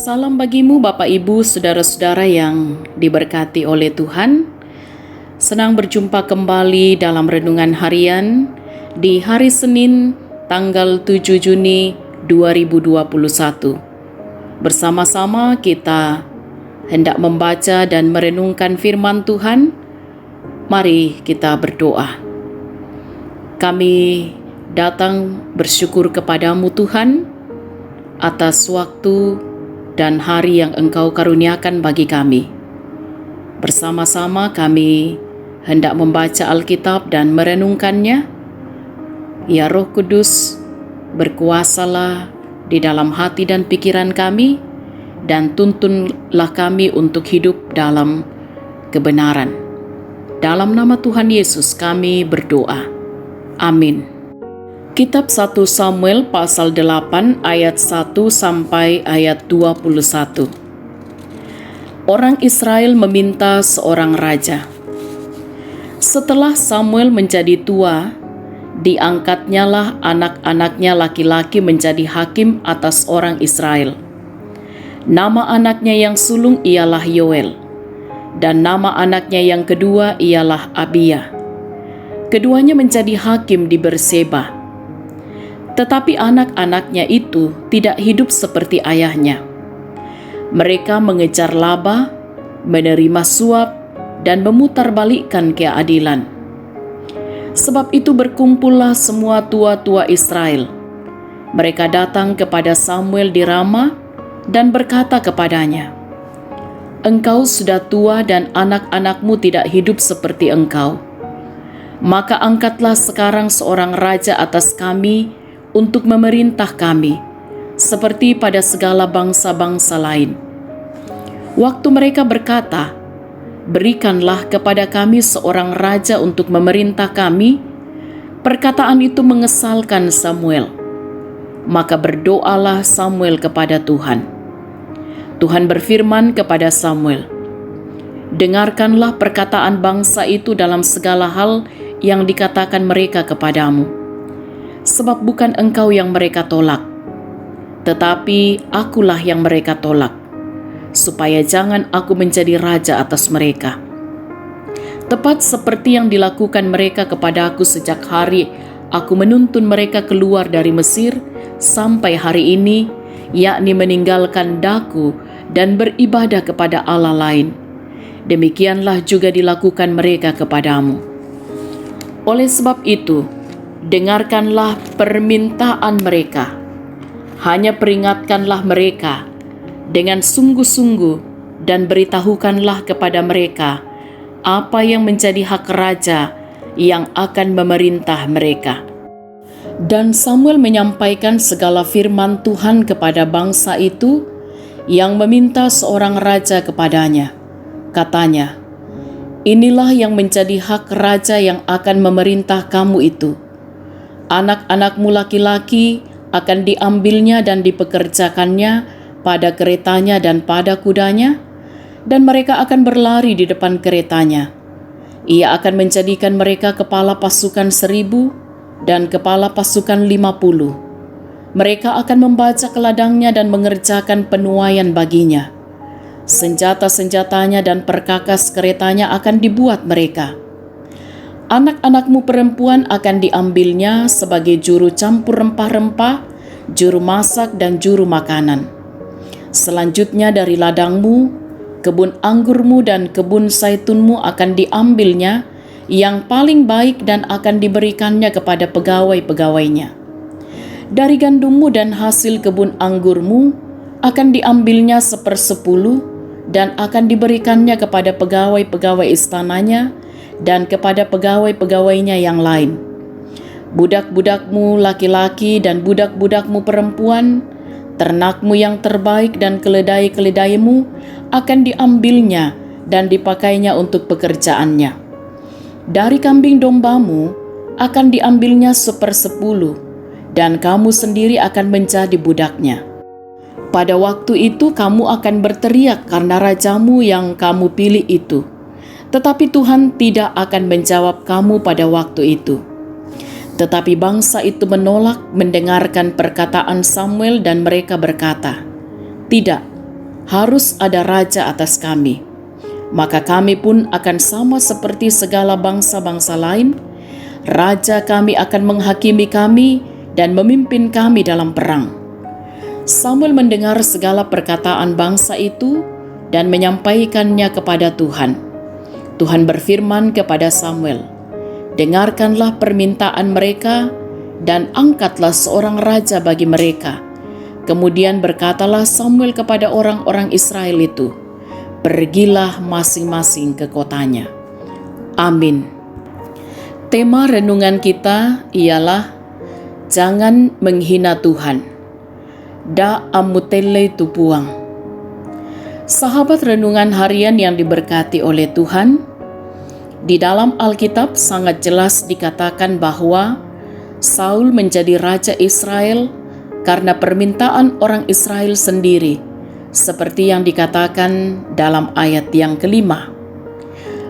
Salam bagimu Bapak Ibu, saudara-saudara yang diberkati oleh Tuhan. Senang berjumpa kembali dalam renungan harian di hari Senin tanggal 7 Juni 2021. Bersama-sama kita hendak membaca dan merenungkan firman Tuhan. Mari kita berdoa. Kami datang bersyukur kepadamu Tuhan atas waktu dan hari yang Engkau karuniakan bagi kami. Bersama-sama kami hendak membaca Alkitab dan merenungkannya. Ya Roh Kudus, berkuasalah di dalam hati dan pikiran kami, dan tuntunlah kami untuk hidup dalam kebenaran. Dalam nama Tuhan Yesus kami berdoa. Amin. Kitab 1 Samuel pasal 8 ayat 1 sampai ayat 21. Orang Israel meminta seorang raja. Setelah Samuel menjadi tua, diangkatnyalah anak-anaknya laki-laki menjadi hakim atas orang Israel. Nama anaknya yang sulung ialah Yoel, dan nama anaknya yang kedua ialah Abia. Keduanya menjadi hakim di Berseba. Tetapi anak-anaknya itu tidak hidup seperti ayahnya. Mereka mengejar laba, menerima suap, dan memutarbalikkan keadilan. Sebab itu berkumpullah semua tua-tua Israel. Mereka datang kepada Samuel di Rama dan berkata kepadanya, "Engkau sudah tua dan anak-anakmu tidak hidup seperti engkau. Maka angkatlah sekarang seorang raja atas kami untuk memerintah kami, seperti pada segala bangsa-bangsa lain." Waktu mereka berkata, "Berikanlah kepada kami seorang raja untuk memerintah kami," perkataan itu mengesalkan Samuel. Maka berdoalah Samuel kepada Tuhan. Tuhan berfirman kepada Samuel, "Dengarkanlah perkataan bangsa itu dalam segala hal yang dikatakan mereka kepadamu. Sebab bukan engkau yang mereka tolak, tetapi akulah yang mereka tolak, supaya jangan aku menjadi raja atas mereka. Tepat seperti yang dilakukan mereka kepada aku sejak hari aku menuntun mereka keluar dari Mesir sampai hari ini, yakni meninggalkan daku dan beribadah kepada Allah lain. Demikianlah juga dilakukan mereka kepadamu. Oleh sebab itu, dengarkanlah permintaan mereka. Hanya peringatkanlah mereka dengan sungguh-sungguh dan beritahukanlah kepada mereka apa yang menjadi hak raja yang akan memerintah mereka." Dan Samuel menyampaikan segala firman Tuhan kepada bangsa itu yang meminta seorang raja kepadanya. Katanya, "Inilah yang menjadi hak raja yang akan memerintah kamu itu. Anak-anakmu laki-laki akan diambilnya dan dipekerjakannya pada keretanya dan pada kudanya, dan mereka akan berlari di depan keretanya. Ia akan menjadikan mereka kepala pasukan 1,000 dan kepala pasukan 50. Mereka akan membajak ladangnya dan mengerjakan penuaian baginya. Senjata-senjatanya dan perkakas keretanya akan dibuat mereka. Anak-anakmu perempuan akan diambilnya sebagai juru campur rempah-rempah, juru masak, dan juru makanan. Selanjutnya dari ladangmu, kebun anggurmu dan kebun zaitunmu akan diambilnya yang paling baik dan akan diberikannya kepada pegawai-pegawainya. Dari gandummu dan hasil kebun anggurmu akan diambilnya 1/10 dan akan diberikannya kepada pegawai-pegawai istananya dan kepada pegawai-pegawainya yang lain. Budak-budakmu laki-laki dan budak-budakmu perempuan, ternakmu yang terbaik dan keledai-keledaimu akan diambilnya dan dipakainya untuk pekerjaannya. Dari kambing dombamu akan diambilnya 1/10, dan kamu sendiri akan menjadi budaknya. Pada waktu itu kamu akan berteriak karena rajamu yang kamu pilih itu. Tetapi Tuhan tidak akan menjawab kamu pada waktu itu." Tetapi bangsa itu menolak mendengarkan perkataan Samuel dan mereka berkata, "Tidak, harus ada raja atas kami. Maka kami pun akan sama seperti segala bangsa-bangsa lain. Raja kami akan menghakimi kami dan memimpin kami dalam perang." Samuel mendengar segala perkataan bangsa itu dan menyampaikannya kepada Tuhan. Tuhan berfirman kepada Samuel, "Dengarkanlah permintaan mereka dan angkatlah seorang raja bagi mereka." Kemudian berkatalah Samuel kepada orang-orang Israel itu, "Pergilah masing-masing ke kotanya." Amin. Tema renungan kita ialah jangan menghina Tuhan. Da amutele tupuang. Sahabat renungan harian yang diberkati oleh Tuhan, di dalam Alkitab sangat jelas dikatakan bahwa Saul menjadi raja Israel karena permintaan orang Israel sendiri, seperti yang dikatakan dalam ayat yang kelima.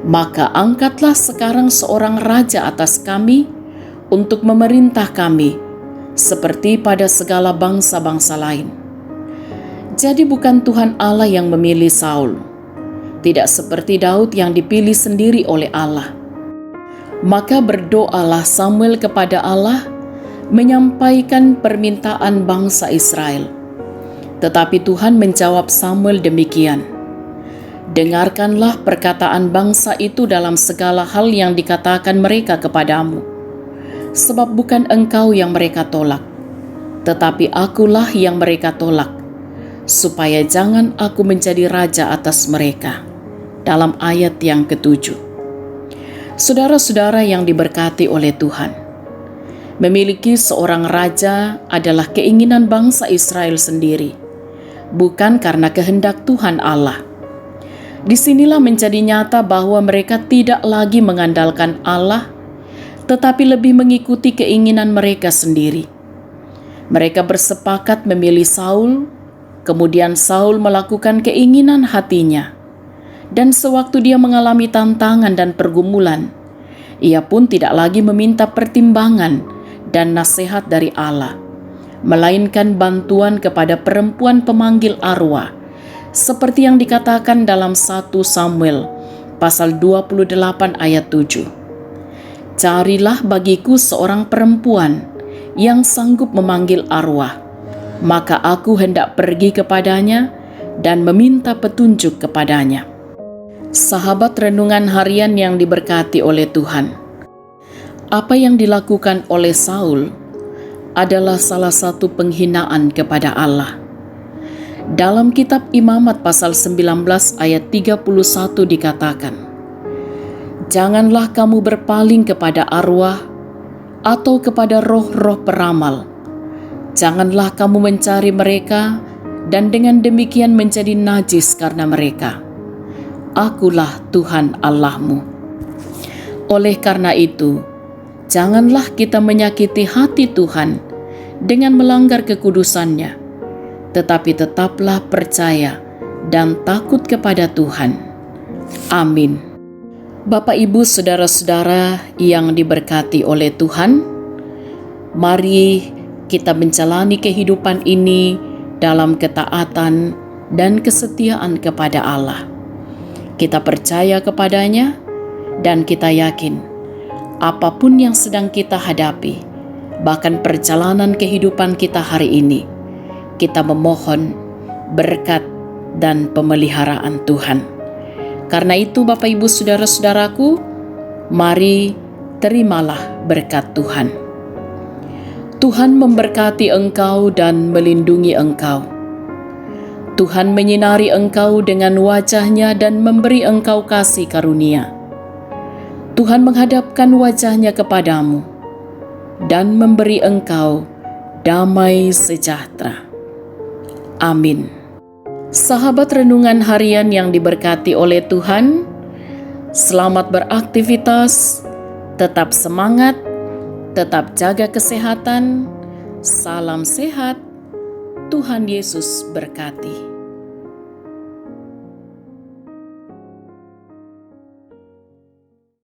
"Maka angkatlah sekarang seorang raja atas kami untuk memerintah kami, seperti pada segala bangsa-bangsa lain." Jadi bukan Tuhan Allah yang memilih Saul, tidak seperti Daud yang dipilih sendiri oleh Allah. Maka berdoalah Samuel kepada Allah menyampaikan permintaan bangsa Israel. Tetapi Tuhan menjawab Samuel demikian, "Dengarkanlah perkataan bangsa itu dalam segala hal yang dikatakan mereka kepadamu. Sebab bukan engkau yang mereka tolak, tetapi akulah yang mereka tolak, supaya jangan aku menjadi raja atas mereka." Dalam ayat yang ke-7. Saudara-saudara yang diberkati oleh Tuhan, memiliki seorang raja adalah keinginan bangsa Israel sendiri, bukan karena kehendak Tuhan Allah. Disinilah menjadi nyata bahwa mereka tidak lagi mengandalkan Allah, tetapi lebih mengikuti keinginan mereka sendiri. Mereka bersepakat memilih Saul, kemudian Saul melakukan keinginan hatinya. Dan sewaktu dia mengalami tantangan dan pergumulan, ia pun tidak lagi meminta pertimbangan dan nasihat dari Allah, melainkan bantuan kepada perempuan pemanggil arwah, seperti yang dikatakan dalam 1 Samuel pasal 28 ayat 7. "Carilah bagiku seorang perempuan yang sanggup memanggil arwah, maka aku hendak pergi kepadanya dan meminta petunjuk kepadanya." Sahabat renungan harian yang diberkati oleh Tuhan, apa yang dilakukan oleh Saul adalah salah satu penghinaan kepada Allah. Dalam kitab Imamat pasal 19 ayat 31 dikatakan, "Janganlah kamu berpaling kepada arwah atau kepada roh-roh peramal. Janganlah kamu mencari mereka dan dengan demikian menjadi najis karena mereka. Akulah Tuhan Allahmu." Oleh karena itu, janganlah kita menyakiti hati Tuhan dengan melanggar kekudusannya, tetapi tetaplah percaya dan takut kepada Tuhan. Amin. Bapak, Ibu, saudara-saudara yang diberkati oleh Tuhan, mari kita menjalani kehidupan ini dalam ketaatan dan kesetiaan kepada Allah. Kita percaya kepadanya dan kita yakin apapun yang sedang kita hadapi, bahkan perjalanan kehidupan kita hari ini, kita memohon berkat dan pemeliharaan Tuhan. Karena itu Bapak Ibu saudara-saudaraku, mari terimalah berkat Tuhan. Tuhan memberkati engkau dan melindungi engkau. Tuhan menyinari engkau dengan wajah-Nya dan memberi engkau kasih karunia. Tuhan menghadapkan wajah-Nya kepadamu dan memberi engkau damai sejahtera. Amin. Sahabat renungan harian yang diberkati oleh Tuhan, selamat beraktivitas, tetap semangat, tetap jaga kesehatan, salam sehat, Tuhan Yesus berkati.